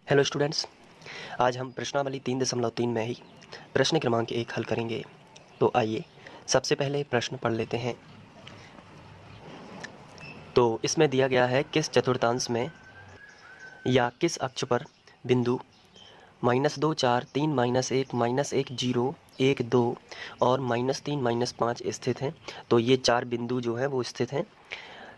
Hello students, आज हम प्रश्नावली 3.3 में ही प्रश्न क्रमांक 1 हल करेंगे। तो आइए सबसे पहले प्रश्न पढ़ लेते हैं। तो इसमें दिया गया है किस चतुर्थांश में या किस अक्ष पर बिंदु -2, 4, 3, -1, -1, 0, 1, 2 और -3, -5 स्थित हैं। तो ये 4 बिंदु जो हैं वो स्थित हैं।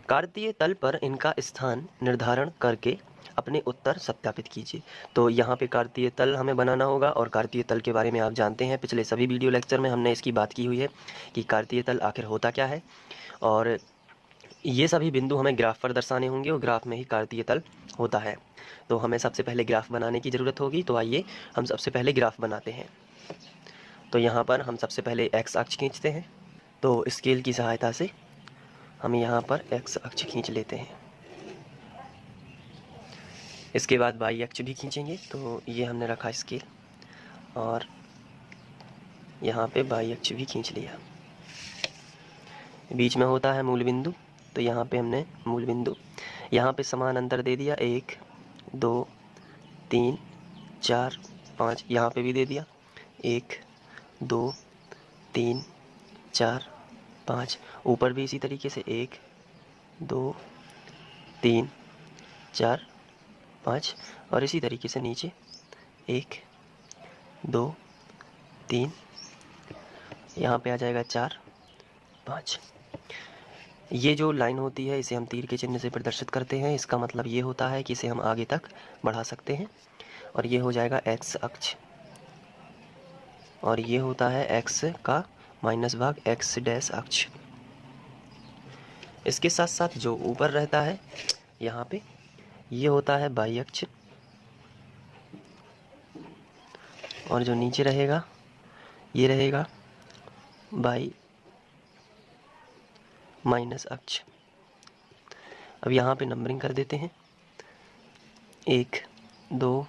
कार्तीय तल पर इनका स्थान निर्धारण करके अपने उत्तर सत्यापित कीजिए। तो यहाँ पे कार्तीय तल हमें बनाना होगा और कार्तीय तल के बारे में आप जानते हैं, पिछले सभी वीडियो लेक्चर में हमने इसकी बात की हुई है कि कार्तीय तल आखिर होता क्या है। और ये सभी बिंदु हमें ग्राफ पर दर्शाने होंगे और ग्राफ में ही कार्तीय तल होता है। तो हमें सबसे पहले ग्राफ बनाने की ज़रूरत होगी। तो आइए हम सबसे पहले ग्राफ बनाते हैं। तो यहाँ पर हम सबसे पहले एक्स अक्ष खींचते हैं। तो स्केल की सहायता से हम यहाँ पर एक्स अक्ष खींच लेते हैं। इसके बाद वाई अक्ष भी खींचेंगे। तो ये हमने रखा स्केल और यहाँ पे वाई अक्ष भी खींच लिया। बीच में होता है मूल बिंदु। तो यहाँ पे हमने मूल बिंदु, यहाँ पे समान अंतर दे दिया 1, 2, 3, 4, 5। यहाँ पे भी दे दिया 1, 2, 3, 4, 5। ऊपर भी इसी तरीके से 1, 2, 3, 4, 5 और इसी तरीके से नीचे 1, 2, 3, यहाँ पे आ जाएगा 4, 5। ये जो लाइन होती है इसे हम तीर के चिन्ह से प्रदर्शित करते हैं। इसका मतलब ये होता है कि इसे हम आगे तक बढ़ा सकते हैं और ये हो जाएगा एक्स अक्ष और ये होता है एक्स का माइनस भाग एक्स डैश अक्ष। इसके साथ साथ जो ऊपर रहता है यहाँ पे ये होता है वाई अक्ष और जो नीचे रहेगा ये रहेगा वाई माइनस अक्ष। अब यहाँ पे नंबरिंग कर देते हैं 1, 2,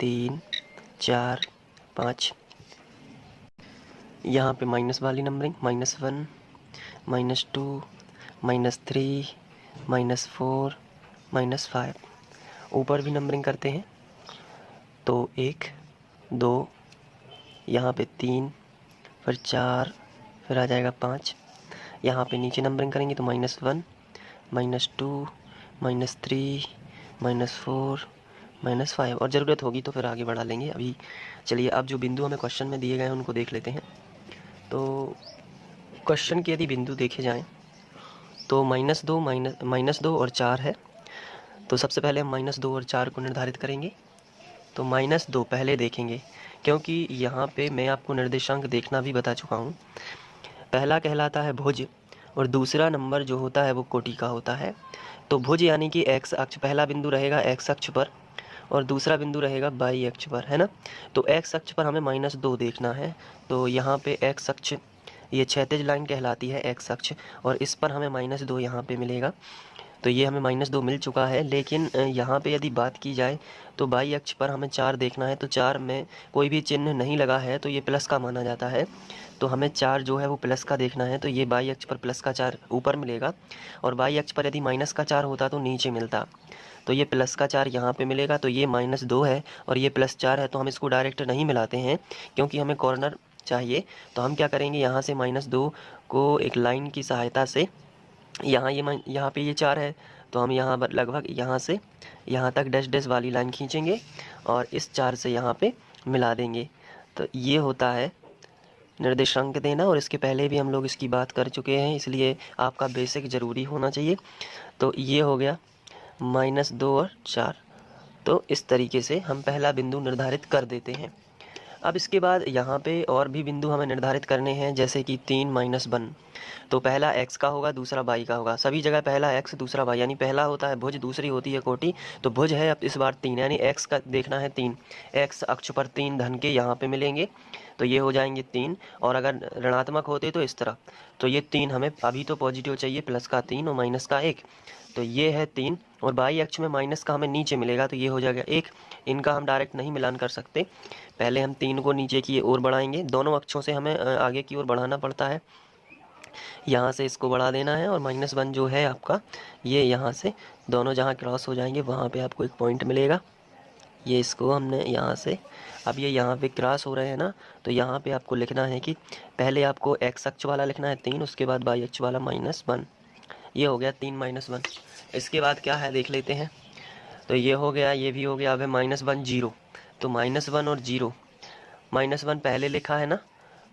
3, 4, 5। यहाँ पे माइनस वाली नंबरिंग -1, -2, -3, -4, -5। ऊपर भी नंबरिंग करते हैं। तो 1, 2, यहाँ पे 3, फिर 4, फिर आ जाएगा 5। यहाँ पे नीचे नंबरिंग करेंगे तो -1, -2, -3, -4, -5 और ज़रूरत होगी तो फिर आगे बढ़ा लेंगे। अभी चलिए अब जो बिंदु हमें क्वेश्चन में दिए गए हैं उनको देख लेते हैं। तो क्वेश्चन के यदि बिंदु देखे जाएं तो -2 और 4 है। तो सबसे पहले हम -2 और 4 को निर्धारित करेंगे। तो -2 पहले देखेंगे क्योंकि यहाँ पे मैं आपको निर्देशांक देखना भी बता चुका हूँ। पहला कहलाता है भुज और दूसरा नंबर जो होता है वो कोटि का होता है। तो भुज यानी कि एक्स अक्ष, पहला बिंदु रहेगा एक्स अक्ष पर और दूसरा बिंदु रहेगा वाई अक्ष पर, है ना। तो एक्स अक्ष पर हमें -2 देखना है। तो यहाँ पे एक्स अक्ष ये क्षैतिज लाइन कहलाती है एक्स अक्ष और इस पर हमें -2 यहाँ पे मिलेगा। तो ये हमें -2 मिल चुका है। लेकिन यहाँ पे यदि बात की जाए तो वाई अक्ष पर हमें 4 देखना है। तो 4 में कोई भी चिन्ह नहीं लगा है तो ये प्लस का माना जाता है। तो हमें 4 जो है वो प्लस का देखना है। तो ये वाई अक्ष पर प्लस का 4 ऊपर मिलेगा और वाई अक्ष पर यदि माइनस का 4 होता तो नीचे मिलता। तो ये प्लस का 4 यहाँ पे मिलेगा। तो ये -2 है और ये +4 है। तो हम इसको डायरेक्ट नहीं मिलाते हैं क्योंकि हमें कॉर्नर चाहिए। तो हम क्या करेंगे, यहाँ से -2 को एक लाइन की सहायता से यहाँ पे ये 4 है तो हम यहाँ पर लगभग यहाँ से यहाँ तक डैश डैश वाली लाइन खींचेंगे और इस 4 से यहाँ पे मिला देंगे। तो ये होता है निर्देशांक देना और इसके पहले भी हम लोग इसकी बात कर चुके हैं, इसलिए आपका बेसिक ज़रूरी होना चाहिए। तो ये हो गया -2 और 4। तो इस तरीके से हम पहला बिंदु निर्धारित कर देते हैं। अब इसके बाद यहाँ पे और भी बिंदु हमें निर्धारित करने हैं, जैसे कि 3, -1। तो पहला x का होगा, दूसरा y का होगा। सभी जगह पहला x दूसरा y, यानी पहला होता है भुज, दूसरी होती है कोटि। तो भुज है अब इस बार 3, यानी x का देखना है 3। x अक्ष पर 3 धन के यहाँ पे मिलेंगे तो ये हो जाएंगे 3 और अगर ऋणात्मक होते तो इस तरह। तो ये 3 हमें अभी तो पॉजिटिव चाहिए, प्लस का 3 और माइनस का 1। तो ये है 3 और y अक्ष में माइनस का हमें नीचे मिलेगा तो ये हो जाएगा 1। इनका हम डायरेक्ट नहीं मिलान कर सकते, पहले हम 3 को नीचे की ओर बढ़ाएंगे। दोनों अक्षों से हमें आगे की ओर बढ़ाना पड़ता है। यहाँ से इसको बढ़ा देना है और -1 जो है आपका ये यहाँ से दोनों जहाँ क्रॉस हो जाएंगे वहाँ पे आपको एक पॉइंट मिलेगा। ये इसको हमने यहाँ से, अब ये यहाँ पे क्रॉस हो रहे हैं ना, तो यहाँ पे आपको लिखना है कि पहले आपको एक्स अक्ष वाला लिखना है 3, उसके बाद वाई अक्ष वाला -1। ये हो गया 3 -1। इसके बाद क्या है देख लेते हैं। तो ये हो गया, ये भी हो गया। अब है -1 0, तो -1 और 0, -1 पहले लिखा है ना,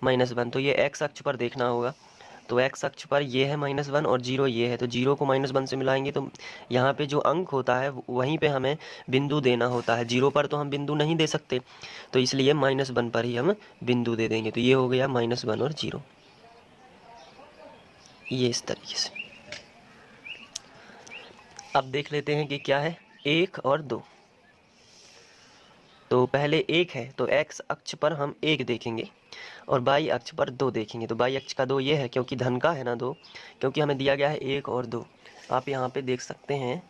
-1, तो ये एक्स अक्ष पर देखना होगा। तो एक्स अक्ष पर ये है -1 और 0 ये है, तो 0 को -1 से मिलाएंगे तो यहाँ पे जो अंक होता है वहीं पे हमें बिंदु देना होता है। 0 पर तो हम बिंदु नहीं दे सकते, तो इसलिए -1 पर ही हम बिंदु दे देंगे। तो ये हो गया -1 और 0, ये इस तरीके से। अब देख लेते हैं कि क्या है 1 और 2। तो पहले 1 है, तो एक्स अक्ष पर हम 1 देखेंगे और बाई अक्ष पर 2 देखेंगे। तो बाई अक्ष का 2 ये है, क्योंकि धन का है ना 2, क्योंकि हमें दिया गया है 1 और 2। आप यहाँ पे देख सकते हैं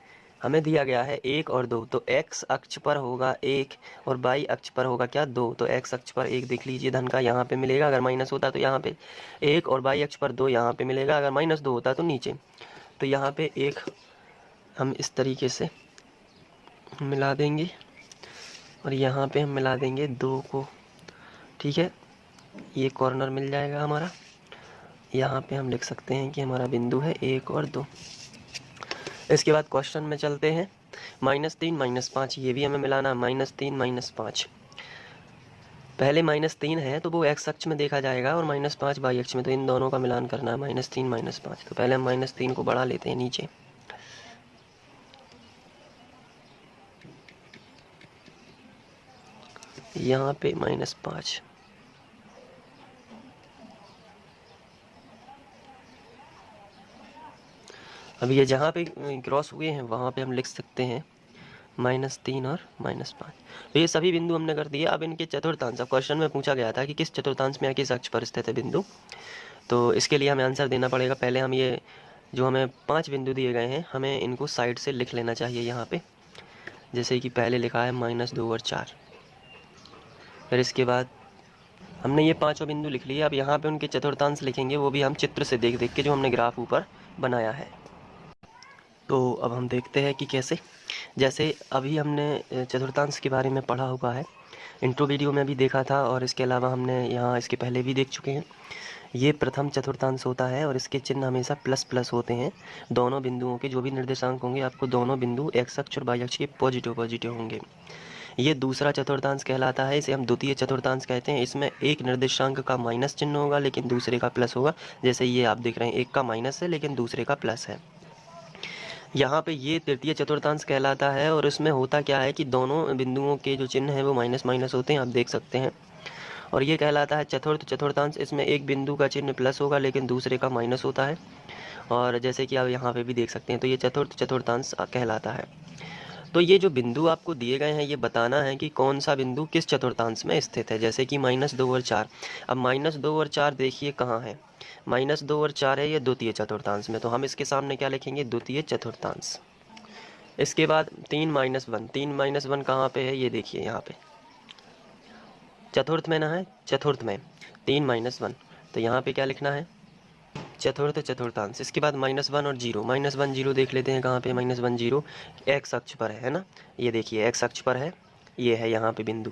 हमें दिया गया है 1 और 2, तो एक्स अक्ष पर होगा 1 और बाई अक्ष पर होगा क्या 2। तो एक्स अक्ष पर 1 देख लीजिए, धन का यहाँ पे मिलेगा, अगर माइनस होता तो यहाँ पे 1, और बाई अक्ष पर 2 यहाँ पे मिलेगा, अगर -2 होता तो नीचे। तो यहाँ पे 1 हम इस तरीके से मिला देंगे और यहाँ पे हम मिला देंगे 2 को, ठीक है। ये कॉर्नर मिल जाएगा हमारा। यहाँ पे हम लिख सकते हैं कि हमारा बिंदु है 1 और 2। इसके बाद क्वेश्चन में चलते हैं। -3 -5 ये भी हमें मिलाना, -3 -5। पहले -3 है तो वो एक्स अक्ष में देखा जाएगा और -5 वाई अक्ष में, तो इन दोनों का मिलान करना है, -3 -5। तो पहले हम -3 को बढ़ा लेते हैं नीचे, यहाँ पे -5। अब ये जहाँ पे क्रॉस हुए हैं वहाँ पे हम लिख सकते हैं -3 और -5। तो ये सभी बिंदु हमने कर दिए। अब इनके चतुर्थांश, अब क्वेश्चन में पूछा गया था कि किस चतुर्थांश में या किस अक्ष पर स्थित है बिंदु, तो इसके लिए हमें आंसर देना पड़ेगा। पहले हम ये जो हमें 5 बिंदु दिए गए हैं, हमें इनको साइड से लिख लेना चाहिए यहाँ पे। जैसे कि पहले लिखा है -2 और 4। फिर इसके बाद हमने ये 5 बिंदु लिख लिए। अब यहाँ पे उनके चतुर्थांश लिखेंगे, वो भी हम चित्र से देख देख के, जो हमने ग्राफ ऊपर बनाया है। तो अब हम देखते हैं कि कैसे। जैसे अभी हमने चतुर्थांश के बारे में पढ़ा हुआ है, इंट्रो वीडियो में भी देखा था, और इसके अलावा हमने यहाँ इसके पहले भी देख चुके हैं। ये प्रथम चतुर्थांश होता है और इसके चिन्ह हमेशा ++ होते हैं। दोनों बिंदुओं के जो भी निर्देशांक होंगे, आपको दोनों बिंदु एक्स अक्ष और वाई अक्ष के पॉजिटिव होंगे। ये दूसरा चतुर्थांश कहलाता है, इसे हम द्वितीय चतुर्थांश कहते हैं। इसमें एक निर्देशांक का माइनस चिन्ह होगा लेकिन दूसरे का प्लस होगा। जैसे ये आप देख रहे हैं, एक का माइनस है लेकिन दूसरे का प्लस है। यहाँ पे ये तृतीय चतुर्थांश कहलाता है और इसमें होता क्या है कि दोनों बिंदुओं के जो चिन्ह हैं वो माइनस होते हैं, आप देख सकते हैं। और ये कहलाता है चतुर्थ चतुर्थांश। इसमें एक बिंदु का चिन्ह प्लस होगा लेकिन दूसरे का माइनस होता है, और जैसे कि आप यहाँ पे भी देख सकते हैं। तो ये चतुर्थ चतुर्थांश कहलाता है। तो ये जो बिंदु आपको दिए गए हैं, ये बताना है कि कौन सा बिंदु किस चतुर्थांश में स्थित है। जैसे कि -2 और 4। अब -2 और 4 देखिए कहाँ है, -2 और 4 है ये द्वितीय चतुर्थांश में, तो हम इसके सामने क्या लिखेंगे, द्वितीय चतुर्थांश। इसके बाद 3 -1, 3 -1 कहाँ पे है, ये देखिए यहाँ पे चतुर्थ में ना है, चतुर्थ में 3 -1, तो यहाँ पे क्या लिखना है, चतुर्थ चतुर्थांश। इसके बाद -1 और 0, -1 0 देख लेते हैं कहाँ पे, -1 0 एक्स अक्ष पर है ना, ये देखिए एक्स अक्ष पर है, ये है यहाँ पे बिंदु,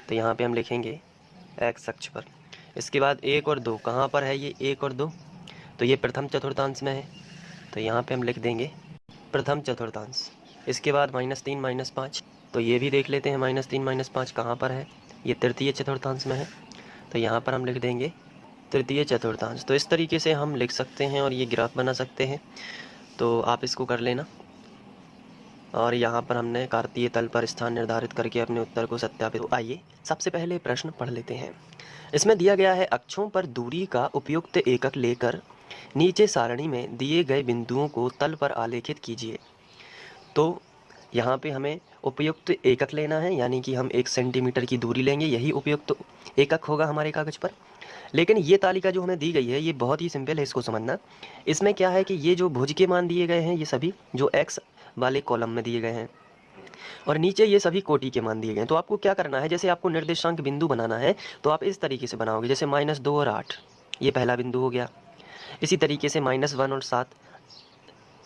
तो यहाँ पे हम लिखेंगे एक्स अक्ष पर। इसके बाद 1 और 2 कहाँ पर है, ये 1 और 2, तो ये प्रथम चतुर्थांश में है, तो यहाँ पे हम लिख देंगे प्रथम चतुर्थांश। इसके बाद -3 -5, तो ये भी देख लेते हैं, -3 -5 कहाँ पर है, ये तृतीय चतुर्थांश में है, तो यहाँ पर हम लिख देंगे तृतीय चतुर्थांश। तो इस तरीके से हम लिख सकते हैं और ये ग्राफ बना सकते हैं, तो आप इसको कर लेना। और यहाँ पर हमने कार्तीय तल पर स्थान निर्धारित करके अपने उत्तर को सत्यापित। आइए सबसे पहले प्रश्न पढ़ लेते हैं। इसमें दिया गया है, अक्षों पर दूरी का उपयुक्त एकक लेकर नीचे सारणी में दिए गए बिंदुओं को तल पर आलेखित कीजिए। तो यहाँ पे हमें उपयुक्त एकक लेना है, यानी कि हम 1 सेंटीमीटर की दूरी लेंगे, यही उपयुक्त एकक होगा हमारे कागज पर। लेकिन ये तालिका जो हमें दी गई है ये बहुत ही सिंपल है, इसको समझना। इसमें क्या है कि ये जो भुज के मान दिए गए हैं, ये सभी जो एक्स वाले कॉलम में दिए गए हैं, और नीचे ये सभी कोटि के मान दिए गए हैं। तो आपको क्या करना है, जैसे आपको निर्देशांक बिंदु बनाना है तो आप इस तरीके से बनाओगे, जैसे -2 और 8 ये पहला बिंदु हो गया। इसी तरीके से -1 और 7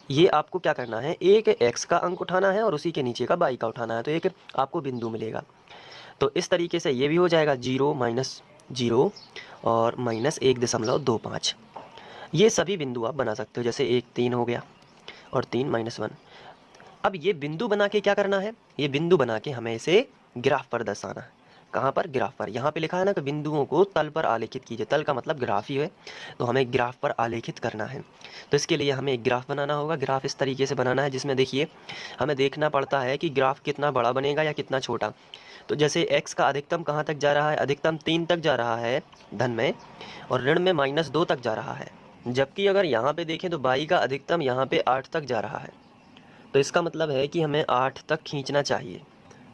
ये आपको क्या करना है, एक x का अंक उठाना है और उसी के नीचे का y का उठाना है, तो एक आपको बिंदु मिलेगा। तो इस तरीके से ये भी हो जाएगा 0 माइनस 0 और माइनस 1.25। ये सभी बिंदु आप बना सकते हो, जैसे 1 3 हो गया और 3 -1। अब ये बिंदु बना के क्या करना है, ये बिंदु बना के हमें इसे ग्राफ पर दर्शाना है। कहाँ पर, ग्राफ पर। यहाँ पे लिखा है ना कि बिंदुओं को तल पर आलेखित कीजिए, तल का मतलब ग्राफ ही है, तो हमें ग्राफ पर आलेखित करना है। तो इसके लिए हमें एक ग्राफ बनाना होगा। ग्राफ इस तरीके से बनाना है जिसमें देखिए हमें देखना पड़ता है कि ग्राफ कितना बड़ा बनेगा या कितना छोटा। तो जैसे x का अधिकतम कहाँ तक जा रहा है, अधिकतम 3 तक जा रहा है धन में, और ऋण में -2 तक जा रहा है। जबकि अगर यहाँ पे देखें तो y का अधिकतम यहाँ पे 8 तक जा रहा है। तो इसका मतलब है कि हमें 8 तक खींचना चाहिए।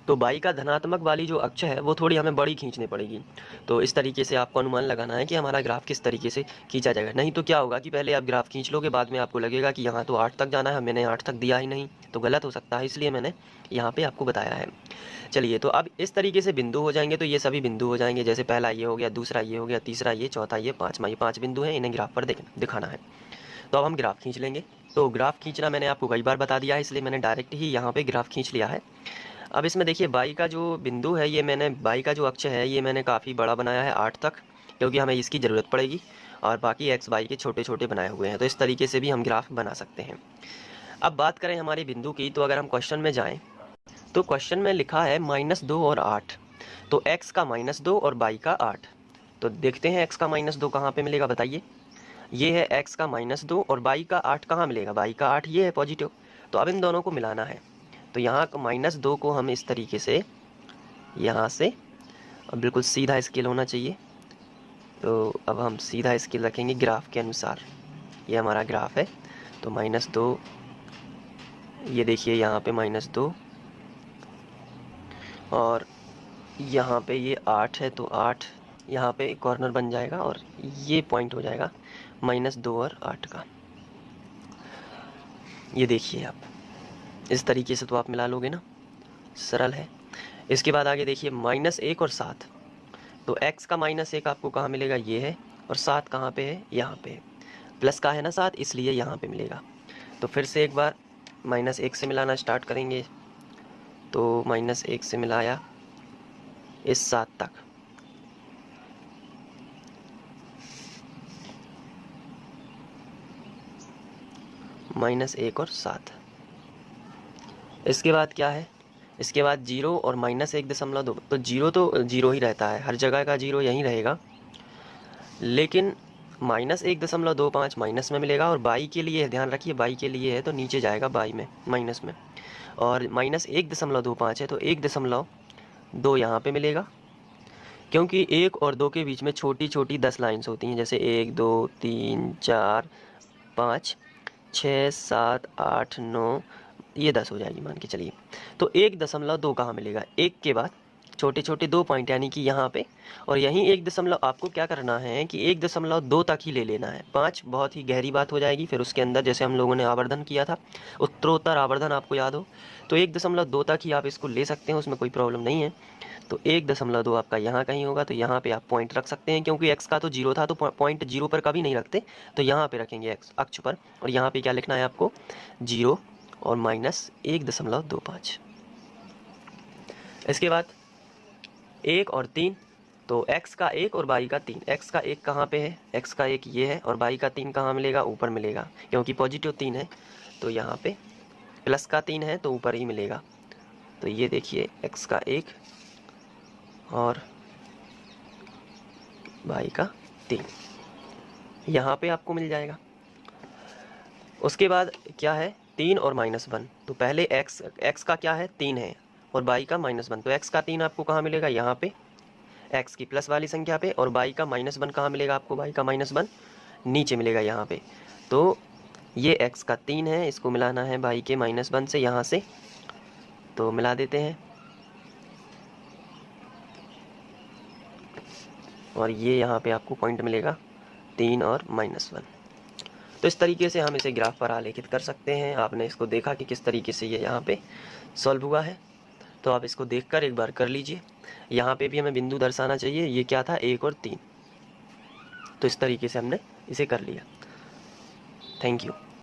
तो y का धनात्मक वाली जो अक्ष है वो थोड़ी हमें बड़ी खींचनी पड़ेगी। तो इस तरीके से आपको अनुमान लगाना है कि हमारा ग्राफ किस तरीके से खींचा जाएगा। नहीं तो क्या होगा कि पहले आप ग्राफ खींच लोगे, बाद में आपको लगेगा कि यहाँ तो 8 तक जाना है, मैंने 8 तक दिया ही नहीं, तो गलत हो सकता है, इसलिए मैंने यहाँ पे आपको बताया है। चलिए, तो अब इस तरीके से बिंदु हो जाएंगे, तो ये सभी बिंदु हो जाएंगे, जैसे पहला ये हो गया, दूसरा ये हो गया, तीसरा ये, चौथा ये, पाँचवा ये, 5 बिंदु हैं, इन्हें ग्राफ पर दिखाना है। तो अब हम ग्राफ खींच लेंगे। तो ग्राफ खींचना मैंने आपको कई बार बता दिया है, इसलिए मैंने डायरेक्ट ही यहाँ पे ग्राफ खींच लिया है। अब इसमें देखिए y का जो बिंदु है, ये मैंने y का जो अक्ष है ये मैंने काफ़ी बड़ा बनाया है 8 तक, क्योंकि हमें इसकी ज़रूरत पड़ेगी, और बाकी x y के छोटे छोटे बनाए हुए हैं। तो इस तरीके से भी हम ग्राफ बना सकते हैं। अब बात करें हमारे बिंदु की, तो अगर हम क्वेश्चन में जाएँ तो क्वेश्चन में लिखा है -2 और 8। तो x का -2 और y का 8। तो देखते हैं x का -2 कहाँ पे मिलेगा, बताइए। ये है x का -2 और y का 8 कहाँ मिलेगा, y का 8 ये है पॉजिटिव। तो अब इन दोनों को मिलाना है। तो यहाँ -2 को हम इस तरीके से यहाँ से, बिल्कुल सीधा स्केल होना चाहिए, तो अब हम सीधा स्केल रखेंगे ग्राफ के अनुसार। ये हमारा ग्राफ है। तो -2, ये देखिए यहाँ पे -2, और यहाँ पे ये 8 है, तो 8 यहाँ पे कॉर्नर बन जाएगा, और ये पॉइंट हो जाएगा -2 और 8 का। ये देखिए आप इस तरीके से तो आप मिला लोगे ना, सरल है। इसके बाद आगे देखिए -1 और 7। तो x का -1 आपको कहाँ मिलेगा, ये है, और 7 कहाँ पे है, यहाँ पे है। प्लस का है ना 7, इसलिए यहाँ पे मिलेगा। तो फिर से एक बार -1 से मिलाना स्टार्ट करेंगे। तो -1 से मिलाया इस 7 तक, -1 और 7। इसके बाद क्या है, इसके बाद 0 और -1.2। तो 0 तो 0 ही रहता है, हर जगह का 0 यहीं रहेगा, लेकिन -1.25 माइनस में मिलेगा। और बाई के लिए ध्यान रखिए, बाई के लिए है तो नीचे जाएगा बाई में, माइनस में। और -1.25 है तो 1.2 यहाँ पे मिलेगा, क्योंकि 1 और 2 के बीच में छोटी छोटी 10 लाइन्स होती हैं, जैसे 1 2 3 4 5 6 7 8 9, ये 10 हो जाएगी मान के चलिए। तो 1.2 कहाँ मिलेगा, 1 के बाद छोटे छोटे 2 पॉइंट, यानी कि यहाँ पे, और यहीं 1 आपको क्या करना है कि 1.2 तक ही ले लेना है। 5 बहुत ही गहरी बात हो जाएगी, फिर उसके अंदर जैसे हम लोगों ने आवर्धन किया था, उत्तरोत्तर आवर्धन आपको याद हो, तो 1.2 तक ही आप इसको ले सकते हैं, उसमें कोई प्रॉब्लम नहीं है। तो 1.2 आपका यहाँ कहीं होगा, तो यहाँ पे आप पॉइंट रख सकते हैं, क्योंकि x का तो 0 था, तो पॉइंट 0 पर कभी नहीं रखते, तो यहाँ पे रखेंगे x अक्ष पर। और यहाँ पे क्या लिखना है आपको, 0 और -1.25। इसके बाद 1 और 3, तो x का 1 और y का 3। x का 1 कहाँ पे है, x का 1 ये है, और y का 3 कहाँ मिलेगा, ऊपर मिलेगा, क्योंकि पॉजिटिव 3 है, तो यहाँ पे प्लस का 3 है तो ऊपर ही मिलेगा। तो ये देखिए x का 1 और y का 3 यहाँ पे आपको मिल जाएगा। उसके बाद क्या है, 3 और -1। तो पहले x का क्या है, 3 है, और y का -1। तो x का 3 आपको कहाँ मिलेगा, यहाँ पे x की प्लस वाली संख्या पे, और y का -1 कहाँ मिलेगा आपको, y का -1 नीचे मिलेगा यहाँ पे। तो ये x का 3 है, इसको मिलाना है y के -1 से, यहाँ से, तो मिला देते हैं, और ये यहाँ पे आपको पॉइंट मिलेगा 3 और -1। तो इस तरीके से हम इसे ग्राफ पर आलेखित कर सकते हैं। आपने इसको देखा कि किस तरीके से ये यहाँ पे सॉल्व हुआ है, तो आप इसको देखकर एक बार कर लीजिए। यहाँ पे भी हमें बिंदु दर्शाना चाहिए, ये क्या था, 1 और 3। तो इस तरीके से हमने इसे कर लिया। Thank you.